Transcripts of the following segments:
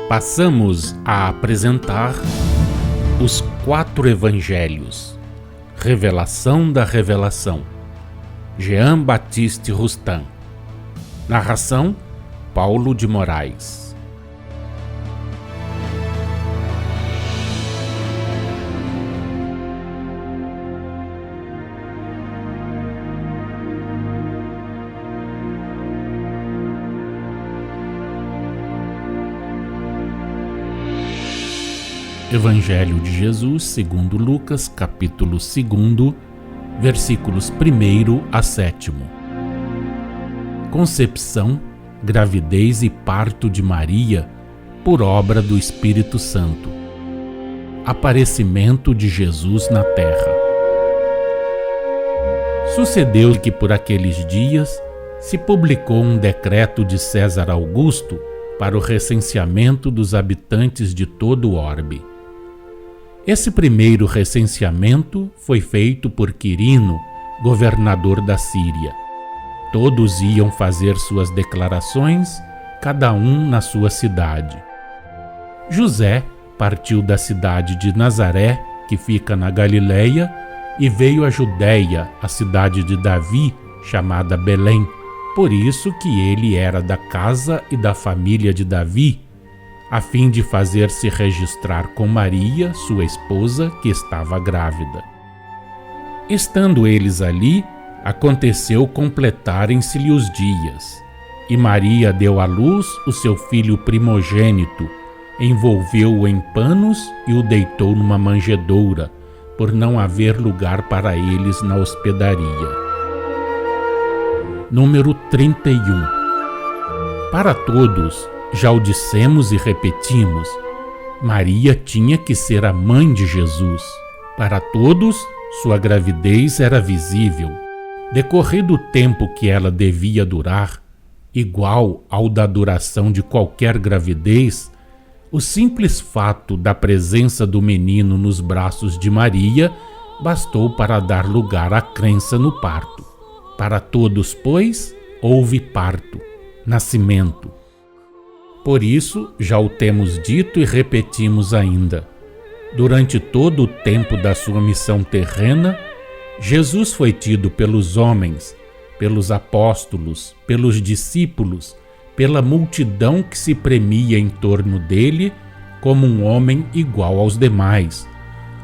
Passamos a apresentar os 4 Evangelhos, Revelação da Revelação, Jean Baptiste Rustin. Narração, Paulo de Moraes. Evangelho de Jesus segundo Lucas, capítulo 2, versículos 1 a 7. Concepção, gravidez e parto de Maria por obra do Espírito Santo. Aparecimento de Jesus na terra. Sucedeu que por aqueles dias se publicou um decreto de César Augusto para o recenseamento dos habitantes de todo o orbe. Esse primeiro recenseamento foi feito por Quirino, governador da Síria. Todos iam fazer suas declarações, cada um na sua cidade. José partiu da cidade de Nazaré, que fica na Galileia, e veio à Judéia, a cidade de Davi, chamada Belém, por isso que ele era da casa e da família de Davi, a fim de fazer-se registrar com Maria, sua esposa, que estava grávida. Estando eles ali, aconteceu completarem-se-lhe os dias, e Maria deu à luz o seu filho primogênito, envolveu-o em panos e o deitou numa manjedoura, por não haver lugar para eles na hospedaria. Número 31. Para todos, já o dissemos e repetimos, Maria tinha que ser a mãe de Jesus. Para todos, sua gravidez era visível. Decorrido o tempo que ela devia durar, igual ao da duração de qualquer gravidez, o simples fato da presença do menino nos braços de Maria bastou para dar lugar à crença no parto. Para todos, pois, houve parto, nascimento. Por isso, já o temos dito e repetimos ainda. Durante todo o tempo da sua missão terrena, Jesus foi tido pelos homens, pelos apóstolos, pelos discípulos, pela multidão que se premia em torno dele como um homem igual aos demais,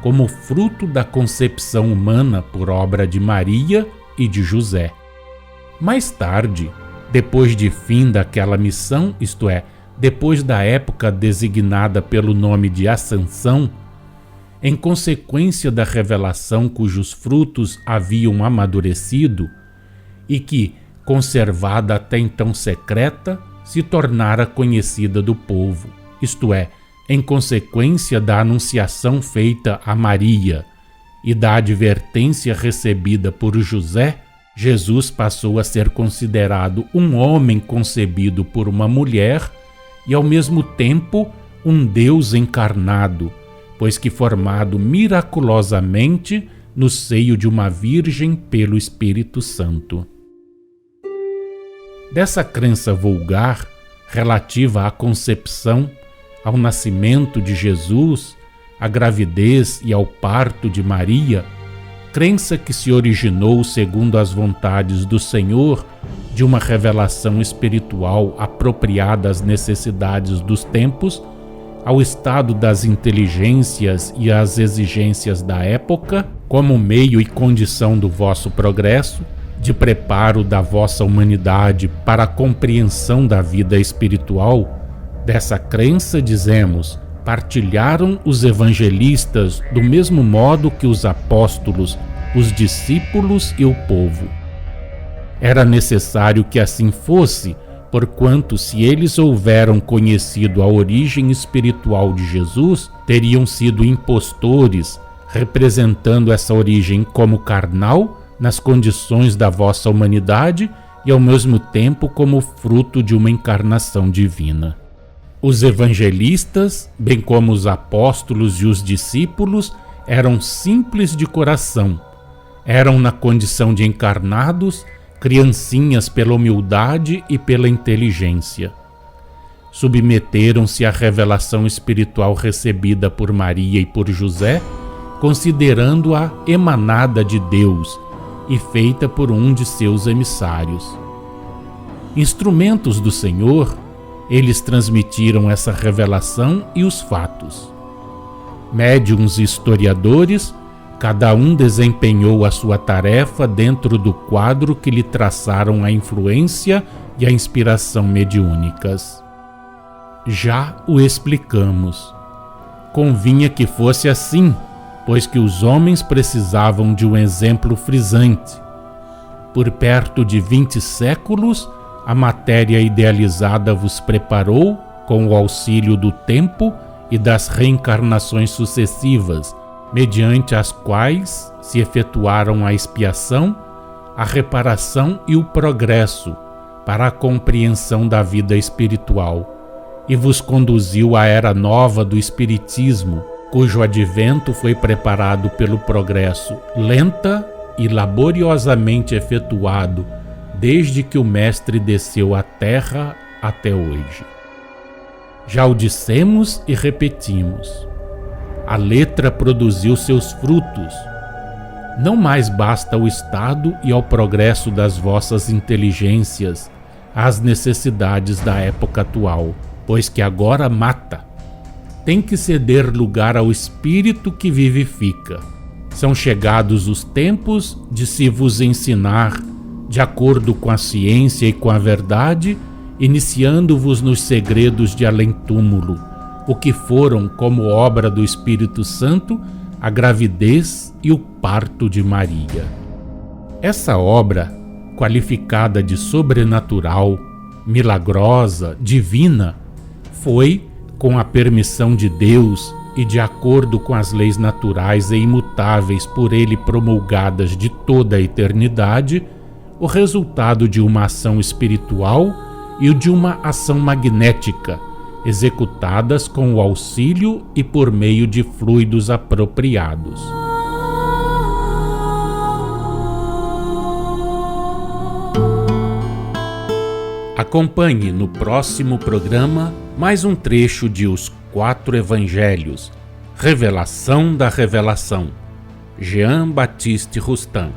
como fruto da concepção humana por obra de Maria e de José. Mais tarde, depois de fim daquela missão, isto é, depois da época designada pelo nome de Ascensão, em consequência da revelação cujos frutos haviam amadurecido e que, conservada até então secreta, se tornara conhecida do povo, isto é, em consequência da anunciação feita a Maria e da advertência recebida por José, Jesus passou a ser considerado um homem concebido por uma mulher e ao mesmo tempo um Deus encarnado, pois que formado miraculosamente no seio de uma virgem pelo Espírito Santo. Dessa crença vulgar, relativa à concepção, ao nascimento de Jesus, à gravidez e ao parto de Maria, crença que se originou segundo as vontades do Senhor de uma revelação espiritual apropriada às necessidades dos tempos, ao estado das inteligências e às exigências da época, como meio e condição do vosso progresso, de preparo da vossa humanidade para a compreensão da vida espiritual, dessa crença, dizemos, partilharam os evangelistas do mesmo modo que os apóstolos, os discípulos e o povo. Era necessário que assim fosse, porquanto se eles houveram conhecido a origem espiritual de Jesus, teriam sido impostores, representando essa origem como carnal, nas condições da vossa humanidade e ao mesmo tempo como fruto de uma encarnação divina. Os evangelistas, bem como os apóstolos e os discípulos, eram simples de coração, eram na condição de encarnados, criancinhas pela humildade e pela inteligência. submeteram-se à revelação espiritual recebida por Maria e por José, considerando-a emanada de Deus e feita por um de seus emissários. Instrumentos do Senhor, eles transmitiram essa revelação e os fatos. Médiuns e historiadores, cada um desempenhou a sua tarefa dentro do quadro que lhe traçaram a influência e a inspiração mediúnicas. Já o explicamos. Convinha que fosse assim, pois que os homens precisavam de um exemplo frisante. Por perto de 20 séculos, a matéria idealizada vos preparou, com o auxílio do tempo e das reencarnações sucessivas, mediante as quais se efetuaram a expiação, a reparação e o progresso para a compreensão da vida espiritual, e vos conduziu à era nova do Espiritismo, cujo advento foi preparado pelo progresso lenta e laboriosamente efetuado desde que o Mestre desceu à Terra até hoje. Já o dissemos e repetimos. A letra produziu seus frutos. Não mais basta ao estado e ao progresso das vossas inteligências às necessidades da época atual, pois que agora mata. Tem que ceder lugar ao Espírito que vivifica. São chegados os tempos de se vos ensinar, de acordo com a ciência e com a verdade, iniciando-vos nos segredos de além-túmulo, o que foram, como obra do Espírito Santo, a gravidez e o parto de Maria. Essa obra, qualificada de sobrenatural, milagrosa, divina, foi, com a permissão de Deus e de acordo com as leis naturais e imutáveis por Ele promulgadas de toda a eternidade, o resultado de uma ação espiritual e o de uma ação magnética, executadas com o auxílio e por meio de fluidos apropriados. Acompanhe no próximo programa mais um trecho de Os 4 Evangelhos, Revelação da Revelação, Jean Baptiste Rustin.